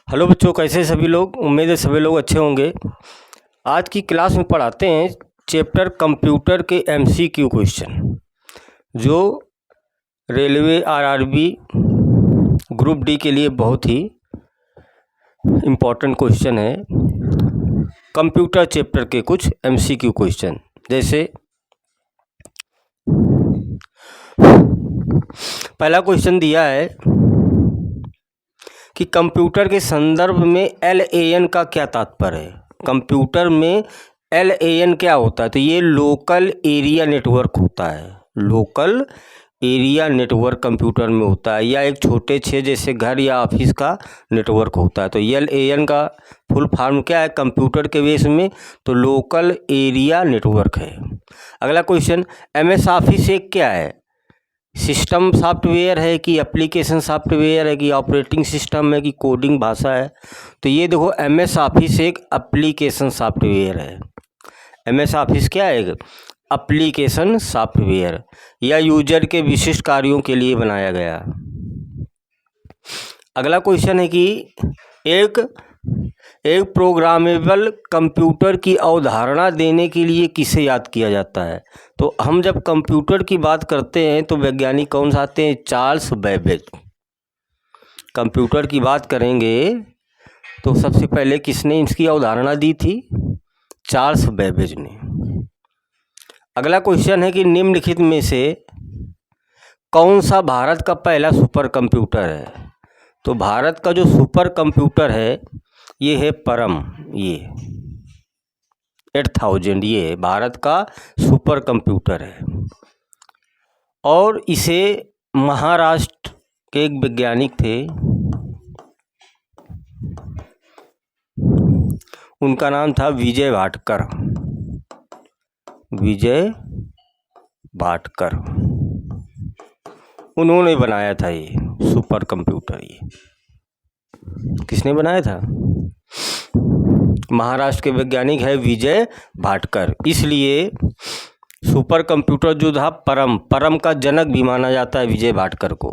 Hello बच्चों, कैसे सभी लोग। उम्मीद है सभी लोग अच्छे होंगे। आज की क्लास में पढ़ाते हैं चैप्टर कंप्यूटर के एमसीक्यू क्वेश्चन, जो रेलवे आरआरबी ग्रुप डी के लिए बहुत ही इम्पोर्टेंट क्वेश्चन है। कंप्यूटर चैप्टर के कुछ एमसीक्यू क्वेश्चन, जैसे पहला क्वेश्चन दिया है कि कंप्यूटर के संदर्भ में LAN का क्या तात्पर्य है। कंप्यूटर में LAN क्या होता है? तो ये लोकल एरिया नेटवर्क होता है। लोकल एरिया नेटवर्क कंप्यूटर में होता है, या एक छोटे छः जैसे घर या ऑफिस का नेटवर्क होता है। तो LAN का फुल फॉर्म क्या है कंप्यूटर के बेस में? तो लोकल एरिया नेटवर्क है। अगला क्वेश्चन, MS ऑफिस एक क्या है? सिस्टम सॉफ्टवेयर है कि एप्लीकेशन सॉफ्टवेयर है कि ऑपरेटिंग सिस्टम है कि कोडिंग भाषा है? तो ये देखो, MS ऑफिस एक एप्लीकेशन सॉफ्टवेयर है। MS ऑफिस क्या है? एप्लीकेशन सॉफ्टवेयर, या यूजर के विशिष्ट कार्यों के लिए बनाया गया। अगला क्वेश्चन है कि एक प्रोग्रामेबल कंप्यूटर की अवधारणा देने के लिए किसे याद किया जाता है? तो हम जब कंप्यूटर की बात करते हैं तो वैज्ञानिक कौन सा आते हैं? Charles Babbage. कंप्यूटर की बात करेंगे तो सबसे पहले किसने इसकी अवधारणा दी थी? चार्ल्स बेबेज ने। अगला क्वेश्चन है कि निम्नलिखित में से कौन सा भारत का पहला सुपर कंप्यूटर है? तो भारत का जो सुपर कंप्यूटर है ये है परम। ये 8000 ये भारत का सुपर कंप्यूटर है, और इसे महाराष्ट्र के एक वैज्ञानिक थे, उनका नाम था विजय भाटकर। विजय भाटकर, उन्होंने बनाया था ये सुपर कंप्यूटर। ये किसने बनाया था? महाराष्ट्र के वैज्ञानिक है विजय भाटकर। इसलिए सुपर कंप्यूटर जो था परम का जनक भी माना जाता है विजय भाटकर को।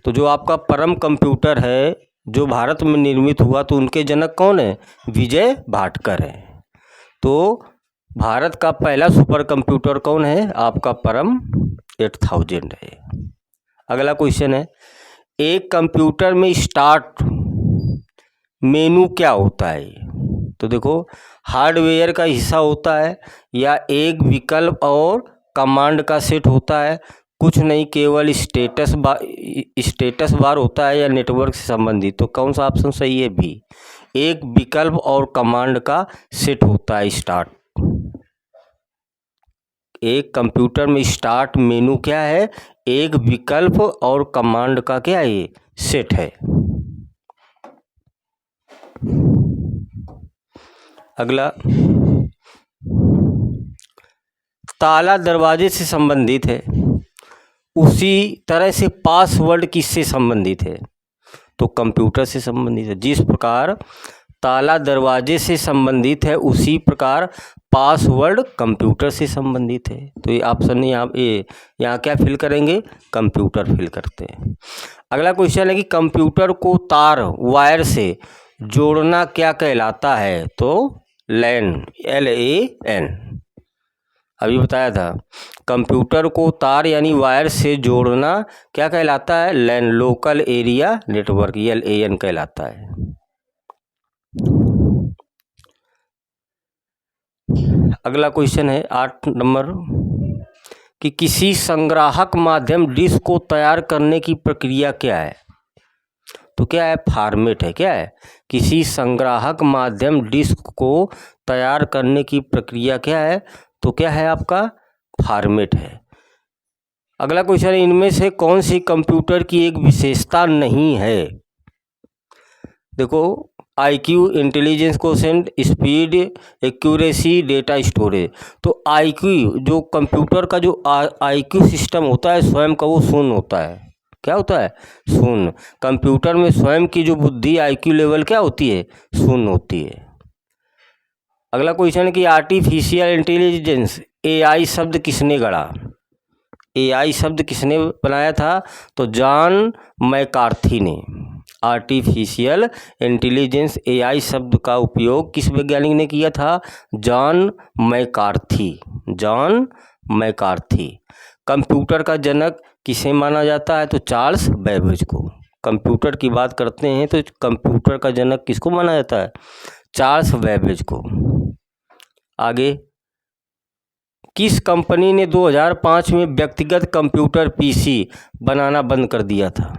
तो जो आपका परम कंप्यूटर है जो भारत में निर्मित हुआ, तो उनके जनक कौन है? विजय भाटकर है। तो भारत का पहला सुपर कंप्यूटर कौन है? आपका परम 8000 है। अगला क्वेश्चन है, एक कंप्यूटर में स्टार्ट मेनू क्या होता है? तो देखो, हार्डवेयर का हिस्सा होता है, या एक विकल्प और कमांड का सेट होता है? कुछ नहीं, केवल स्टेटस बार होता है, या नेटवर्क से संबंधित? तो कौन सा ऑप्शन सही है? बी, एक विकल्प और कमांड का सेट होता है स्टार्ट। एक कंप्यूटर में स्टार्ट मेनू क्या है? एक विकल्प और कमांड का क्या है? ये सेट है। अगला, ताला दरवाजे से संबंधित है, उसी तरह से पासवर्ड किससे संबंधित है? तो कंप्यूटर से संबंधित है। जिस प्रकार ताला दरवाजे से संबंधित है, उसी प्रकार पासवर्ड कंप्यूटर से संबंधित है। तो ये ऑप्शन यहाँ क्या फिल करेंगे? कंप्यूटर फिल करते हैं। अगला क्वेश्चन है कि कंप्यूटर को तार वायर से जोड़ना क्या कहलाता है? तो LAN, LAN अभी बताया था। कंप्यूटर को तार यानी वायर से जोड़ना क्या कहलाता है? LAN, local area network, LAN कहलाता है। अगला क्वेश्चन है 8 नंबर, कि किसी संग्राहक माध्यम डिस्क को तैयार करने की प्रक्रिया क्या है? तो क्या है? फॉर्मेट है। क्या है? किसी संग्राहक माध्यम डिस्क को तैयार करने की प्रक्रिया क्या है? तो क्या है? आपका फॉर्मेट है। अगला क्वेश्चन है, इनमें से कौन सी कंप्यूटर की एक विशेषता नहीं है? देखो, IQ, intelligence quotient, speed, accuracy, data storage. तो IQ, जो कंप्यूटर का जो IQ सिस्टम होता है स्वयं का, वो शून्य होता है। क्या होता है? शून्य। कंप्यूटर में स्वयं की जो बुद्धि IQ लेवल क्या होती है? शून्य होती है। अगला क्वेश्चन है कि आर्टिफिशियल इंटेलिजेंस AI शब्द किसने गढ़ा? AI शब्द किसने बनाया था? तो जॉन मैकार्थी ने। आर्टिफिशियल इंटेलिजेंस AI शब्द का उपयोग किस वैज्ञानिक ने किया था? John McCarthy. John McCarthy. Computer का जनक किसे माना जाता है? तो चार्ल्स बेबेज को। कंप्यूटर की बात करते हैं तो कंप्यूटर का जनक किसको माना जाता है? चार्ल्स बेबेज को। आगे, किस कंपनी ने 2005 में व्यक्तिगत कंप्यूटर PC बनाना बंद कर दिया था?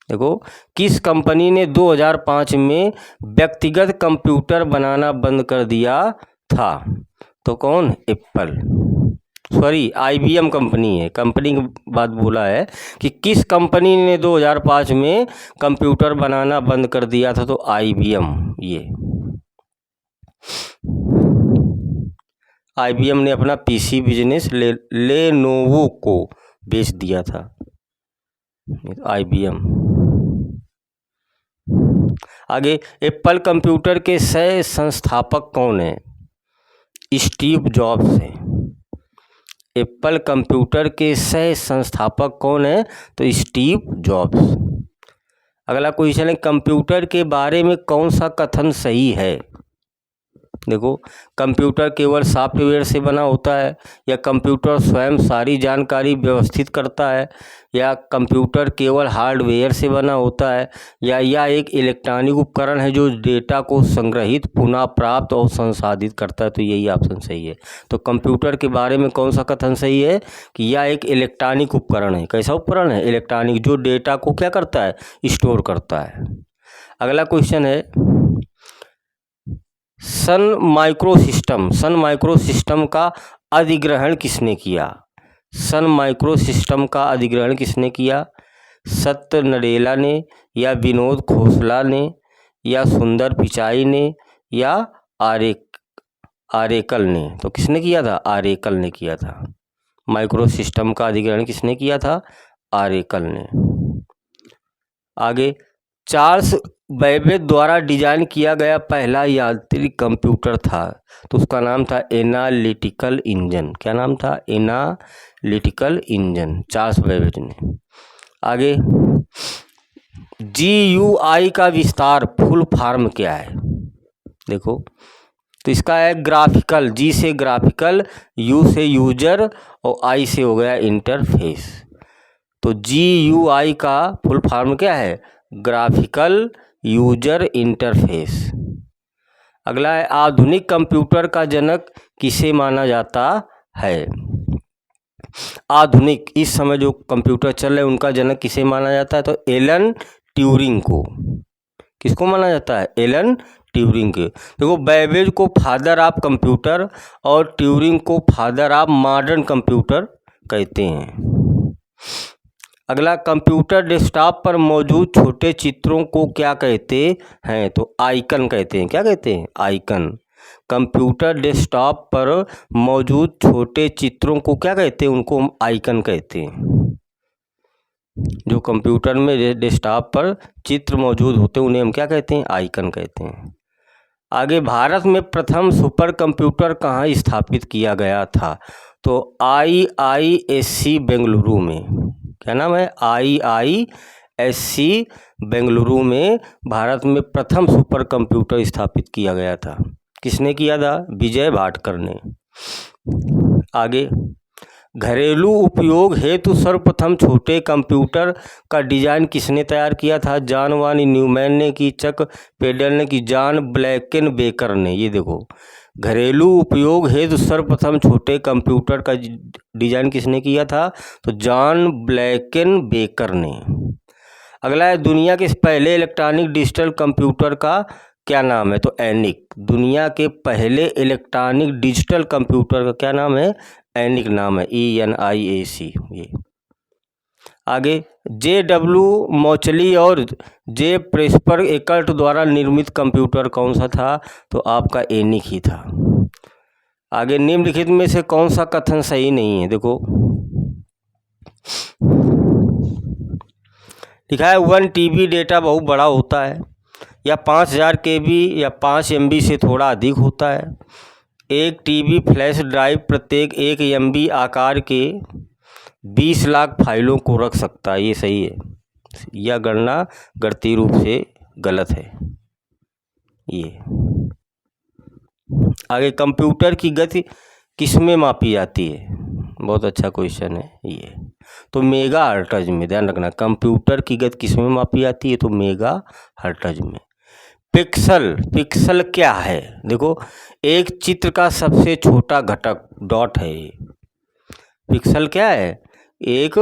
देखो, किस कंपनी ने 2005 में व्यक्तिगत कंप्यूटर बनाना बंद कर दिया था? तो कौन? एप्पल। सॉरी, IBM कंपनी है। कंपनी की बात बोला है कि किस कंपनी ने 2005 में कंप्यूटर बनाना बंद कर दिया था? तो IBM। ये IBM ने अपना PC बिजनेस लेनोवो को बेच दिया था। IBM। आगे, एप्पल कंप्यूटर के सह संस्थापक कौन है? स्टीव जॉब्स है। एप्पल कंप्यूटर के सह संस्थापक कौन है? तो स्टीव जॉब्स। अगला क्वेश्चन है, कंप्यूटर के बारे में कौन सा कथन सही है? देखो, कंप्यूटर केवल सॉफ्टवेयर से बना होता है, या कंप्यूटर स्वयं सारी जानकारी व्यवस्थित करता है, या कंप्यूटर केवल हार्डवेयर से बना होता है, या यह एक इलेक्ट्रॉनिक उपकरण है जो डेटा को संग्रहित, पुनः प्राप्त और संसाधित करता है? तो यही ऑप्शन सही है। तो कंप्यूटर के बारे में कौन सा कथन सही है? कि यह एक इलेक्ट्रॉनिक उपकरण है। कैसा उपकरण है? इलेक्ट्रॉनिक, जो डेटा को क्या करता है? स्टोर करता है। अगला क्वेश्चन है, सन माइक्रोसिस्टम का अधिग्रहण किसने किया? सन माइक्रोसिस्टम का अधिग्रहण किसने किया? सत्य नडेला ने, या विनोद खोसला ने, या सुंदर पिचाई ने, या आरेकल ने? तो किसने किया था? आरेकल ने किया था। माइक्रोसिस्टम का अधिग्रहण किसने किया था? आरेकल ने। आगे, चार्ल्स बेबेज द्वारा डिजाइन किया गया पहला यांत्रिक कंप्यूटर था, तो उसका नाम था एनालिटिकल इंजन। क्या नाम था? एनालिटिकल इंजन, चार्ल्स बेबेज ने। आगे, GUI का विस्तार फुल फॉर्म क्या है? देखो, तो इसका है ग्राफिकल। G से ग्राफिकल, U से यूजर, और I से हो गया इंटरफेस। तो GUI का फुल फॉर्म क्या है? Graphical user interface. अगला है, आधुनिक कंप्यूटर का जनक किसे माना जाता है? आधुनिक, इस समय जो कंप्यूटर चल रहे हैं उनका जनक किसे माना जाता है? तो एलन ट्यूरिंग को। किसको माना जाता है? एलन ट्यूरिंग के। देखो, बेबेज को फादर ऑफ कंप्यूटर और ट्यूरिंग को फादर ऑफ मॉडर्न कंप्यूटर कहते हैं। अगला, कंप्यूटर डेस्कटॉप पर मौजूद छोटे चित्रों को क्या कहते हैं? तो आइकन कहते हैं। क्या कहते हैं? आइकन। कंप्यूटर डेस्कटॉप पर मौजूद छोटे चित्रों को क्या कहते हैं? उनको हम आइकन कहते हैं। जो कंप्यूटर में डेस्कटॉप पर चित्र मौजूद होते हैं उन्हें हम क्या कहते हैं? आइकन कहते हैं। आगे, भारत में प्रथम सुपर कंप्यूटर कहाँ स्थापित किया गया था? तो IISc बेंगलुरु में। क्या नाम है? IISc बेंगलुरु में भारत में प्रथम सुपर कंप्यूटर स्थापित किया गया था। किसने किया था? विजय भाटकर ने। आगे, घरेलू उपयोग हेतु सर्वप्रथम छोटे कंप्यूटर का डिजाइन किसने तैयार किया था? जॉन वान न्यूमैन ने की, चक पेडल ने की, जॉन ब्लैकेनबेकर ने। ये देखो, घरेलू उपयोग हेतु सर्वप्रथम छोटे कंप्यूटर का डिजाइन किसने किया था? तो जॉन ब्लैकेनबेकर ने। अगला है, दुनिया के पहले इलेक्ट्रॉनिक डिजिटल कंप्यूटर का क्या नाम है? तो ENIAC। दुनिया के पहले इलेक्ट्रॉनिक डिजिटल कंप्यूटर का क्या नाम है? ENIAC नाम है, ENIAC। ये आगे, JW मोचली और J प्रेस्पर एकल्ट द्वारा निर्मित कंप्यूटर कौन सा था? तो आपका ENIAC ही था। आगे, निम्नलिखित में से कौन सा कथन सही नहीं है? देखो, लिखा है 1 TB डेटा बहुत बड़ा होता है, या 5000 KB या 5 MB से थोड़ा अधिक होता है। 1 TB फ्लैश ड्राइव प्रत्येक 1 MB आकार के 20 लाख फाइलों को रख सकता है। ये सही है। यह गणना गणितीय रूप से गलत है। ये आगे, कंप्यूटर की गति किसमें मापी जाती है? बहुत अच्छा क्वेश्चन है ये। तो मेगा हर्ट्ज में, ध्यान रखना, कंप्यूटर की गति किसमें मापी जाती है? तो मेगा हर्ट्ज में। पिक्सल क्या है? देखो, एक चित्र का सबसे छोटा घटक डॉट है। पिक्सल क्या है? एक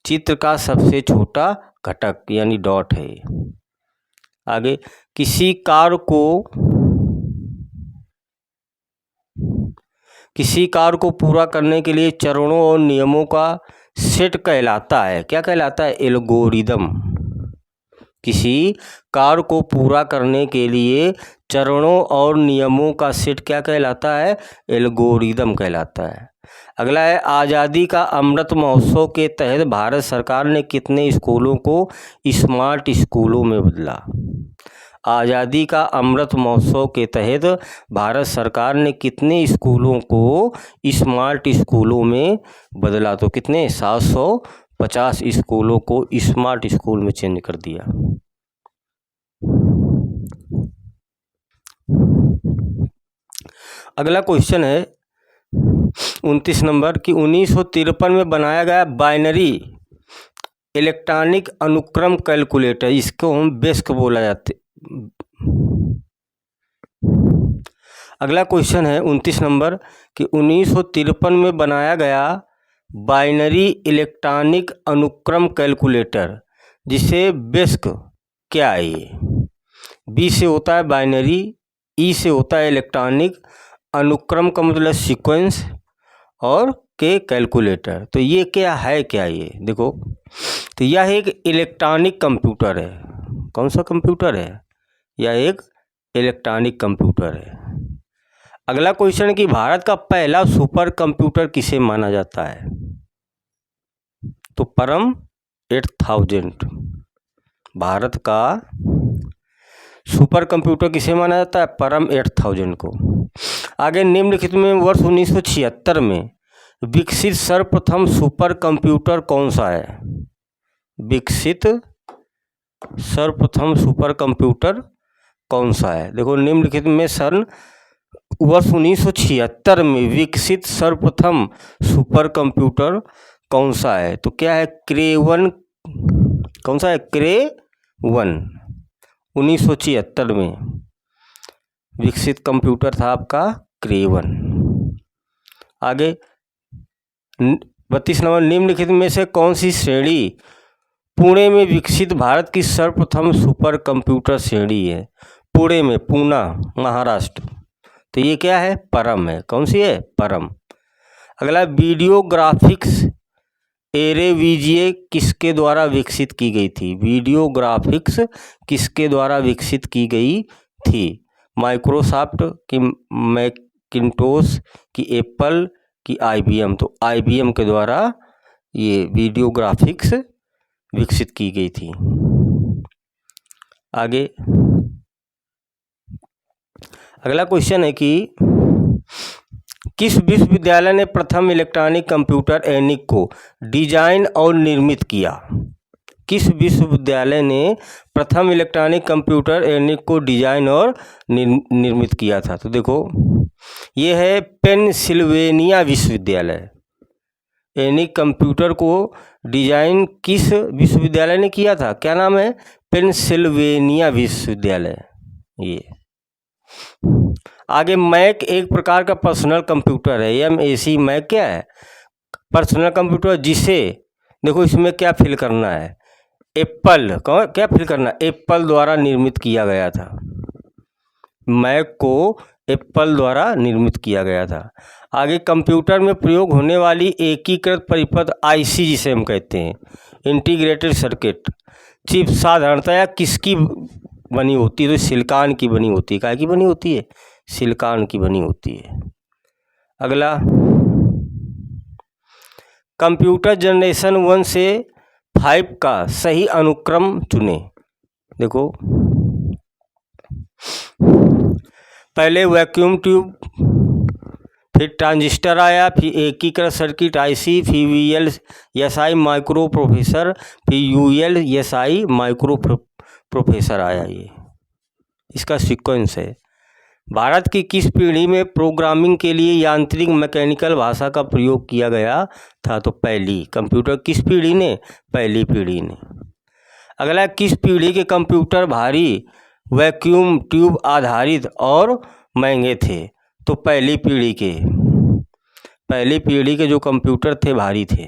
चित्र का सबसे छोटा घटक यानी डॉट है। आगे, किसी कार्य को पूरा करने के लिए चरणों और नियमों का सेट कहलाता है, क्या कहलाता है? एल्गोरिदम। किसी कार्य को पूरा करने के लिए चरणों और नियमों का सेट क्या कहलाता है? एल्गोरिदम कहलाता है। अगला है, आज़ादी का अमृत महोत्सव के तहत भारत सरकार ने कितने स्कूलों को स्मार्ट स्कूलों में बदला? आज़ादी का अमृत महोत्सव के तहत भारत सरकार ने कितने स्कूलों को स्मार्ट स्कूलों में बदला? तो कितने? 750 स्कूलों को स्मार्ट स्कूल में चेंज कर दिया। अगला क्वेश्चन है 29 नंबर कि 1953 में बनाया गया बाइनरी इलेक्ट्रॉनिक अनुक्रम कैलकुलेटर, इसको हम बेस्क बोला जाते। अगला क्वेश्चन है 29 नंबर कि 1953 में बनाया गया बाइनरी इलेक्ट्रॉनिक अनुक्रम कैलकुलेटर जिसे बेस्क क्या है? ये बी से होता है बाइनरी, ई से होता है इलेक्ट्रॉनिक, अनुक्रम का मतलब सीक्वेंस, और के कैलकुलेटर। तो ये क्या है? क्या ये देखो, तो यह एक इलेक्ट्रॉनिक कंप्यूटर है। कौन सा कंप्यूटर है? यह एक इलेक्ट्रॉनिक कंप्यूटर है। अगला क्वेश्चन कि भारत का पहला सुपर कंप्यूटर किसे माना जाता है? तो परम 8000। भारत का सुपर कंप्यूटर किसे माना जाता है? परम 8000 को। आगे, निम्नलिखित में वर्ष 1976 में विकसित सर्वप्रथम सुपर कंप्यूटर कौन सा है? विकसित सर्वप्रथम सुपर कंप्यूटर कौन सा है? देखो, निम्नलिखित में वर्ष 1976 में विकसित सर्वप्रथम सुपर कंप्यूटर कौन सा है? तो क्या है? क्रे-1। कौन सा है? क्रे-1। 1976 में विकसित कंप्यूटर था आपका क्रे-1। आगे 32 नंबर, निम्नलिखित में से कौन सी श्रेणी पुणे में विकसित भारत की सर्वप्रथम सुपर कंप्यूटर श्रेणी है? पुणे में, पूना, महाराष्ट्र। तो ये क्या है? परम है। कौन सी है? परम। अगला, वीडियो ग्राफिक्स एरेविजिए किसके द्वारा विकसित की गई थी? वीडियो ग्राफिक्स किसके द्वारा विकसित की गई थी? माइक्रोसॉफ्ट की, मैकिन्टोश की, एप्पल की, आईबीएम? तो आईबीएम के द्वारा ये वीडियो ग्राफिक्स विकसित की गई थी। आगे अगला क्वेश्चन है कि किस विश्वविद्यालय ने प्रथम इलेक्ट्रॉनिक कंप्यूटर एनिक को डिजाइन और निर्मित किया? किस विश्वविद्यालय ने प्रथम इलेक्ट्रॉनिक कंप्यूटर एनिक को डिजाइन और निर्मित किया था? तो देखो, ये है पेनसिल्वेनिया विश्वविद्यालय। एनिक कंप्यूटर को डिजाइन किस विश्वविद्यालय ने किया था? क्या नाम है? पेनसिल्वेनिया विश्वविद्यालय। ये आगे, मैक एक प्रकार का पर्सनल कंप्यूटर है। MAC मैक क्या है? पर्सनल कंप्यूटर, जिसे देखो इसमें क्या फिल करना है? एप्पल, क्या फिल करना? एप्पल द्वारा निर्मित किया गया था। मैक को एप्पल द्वारा निर्मित किया गया था। आगे, कंप्यूटर में प्रयोग होने वाली एकीकृत परिपथ IC जिसे हम कहते हैं, इंटीग्रेटेड सर्किट चिप, साधारणतया किसकी बनी होती है? तो सिलिकॉन की बनी होती है। काय की बनी होती है? सिलिकॉन की बनी होती है। अगला, कंप्यूटर जनरेशन 1 से 5 का सही अनुक्रम चुने। देखो, पहले वैक्यूम ट्यूब, फिर ट्रांजिस्टर आया, फिर एकीकृत सर्किट आईसी, फिर VLSI माइक्रो प्रोसेसर, फिर ULSI माइक्रो प्रोसेसर आया। ये इसका सीक्वेंस है। भारत की किस पीढ़ी में प्रोग्रामिंग के लिए यांत्रिक मैकेनिकल भाषा का प्रयोग किया गया था? तो पहली। कंप्यूटर किस पीढ़ी ने? पहली पीढ़ी ने। अगला, किस पीढ़ी के कंप्यूटर भारी, वैक्यूम ट्यूब आधारित और महंगे थे? तो पहली पीढ़ी के। पहली पीढ़ी के जो कंप्यूटर थे भारी थे,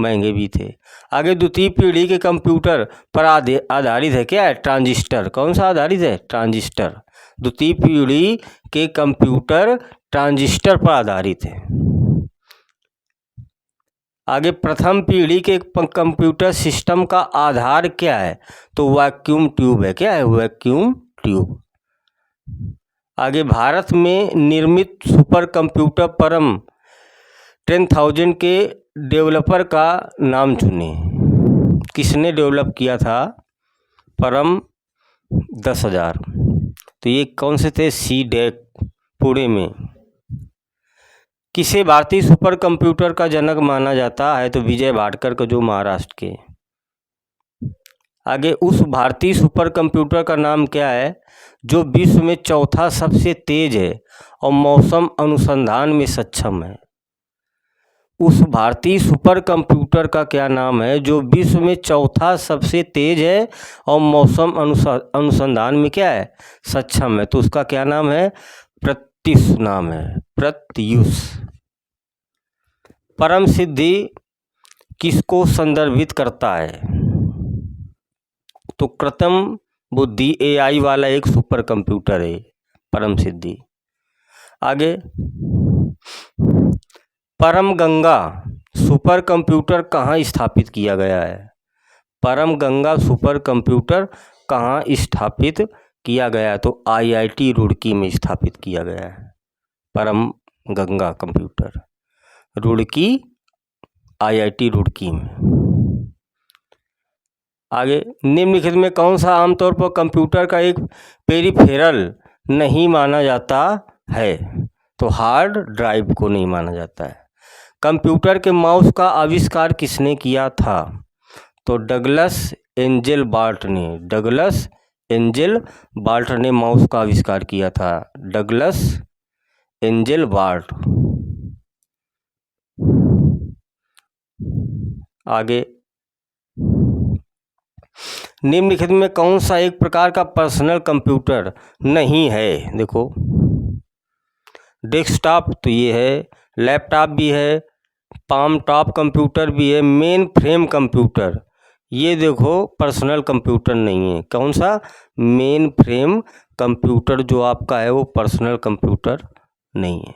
महंगे भी थे। आगे, द्वितीय पीढ़ी के कंप्यूटर पर आधारित है क्या है? ट्रांजिस्टर। कौन सा आधारित है? ट्रांजिस्टर। द्वितीय पीढ़ी के कंप्यूटर ट्रांजिस्टर पर आधारित है। आगे, प्रथम पीढ़ी के कंप्यूटर सिस्टम का आधार क्या है? तो वैक्यूम ट्यूब है। क्या है? Vacuum tube. आगे, भारत में निर्मित सुपर कंप्यूटर परम 10,000 के डेवलपर का नाम चुने। किसने डेवलप किया था परम 10,000? तो ये कौन से थे? CDEC, पुणे में। किसे भारतीय सुपर कंप्यूटर का जनक माना जाता है? तो विजय भाटकर को, जो महाराष्ट्र के। आगे, उस भारतीय सुपर कंप्यूटर का नाम क्या है जो विश्व में चौथा सबसे तेज है और मौसम अनुसंधान में सक्षम है? उस भारतीय सुपर कंप्यूटर का क्या नाम है जो विश्व में चौथा सबसे तेज है और मौसम अनुसंधान में क्या है? सक्षम है। तो उसका क्या नाम है? प्रत्युष नाम है, प्रत्युष। परम सिद्धि किसको संदर्भित करता है? तो कृत्रिम बुद्धि AI वाला एक सुपर कंप्यूटर है परम सिद्धि। आगे, परम गंगा सुपर कंप्यूटर कहाँ स्थापित किया गया है? परम गंगा सुपर कंप्यूटर कहाँ स्थापित किया गया है? तो IIT रुड़की में स्थापित किया गया है परम गंगा कंप्यूटर, रुड़की, IIT रुड़की में। आगे, निम्नलिखित में कौन सा आमतौर पर कंप्यूटर का एक पेरिफेरल नहीं माना जाता है? तो हार्ड ड्राइव को नहीं माना जाता है। कंप्यूटर के माउस का आविष्कार किसने किया था? तो डगलस एंजेलबार्ट ने। डगलस एंजेलबार्ट ने माउस का आविष्कार किया था। डगलस एंजेलबार्ट। आगे, निम्नलिखित में कौन सा एक प्रकार का पर्सनल कंप्यूटर नहीं है? देखो, डेस्कटॉप तो ये है, लैपटॉप भी है, पाम टॉप कंप्यूटर भी है, मेन फ्रेम कंप्यूटर। ये देखो पर्सनल कंप्यूटर नहीं है। कौन सा? मेन फ्रेम कंप्यूटर जो आपका है वो पर्सनल कंप्यूटर नहीं है।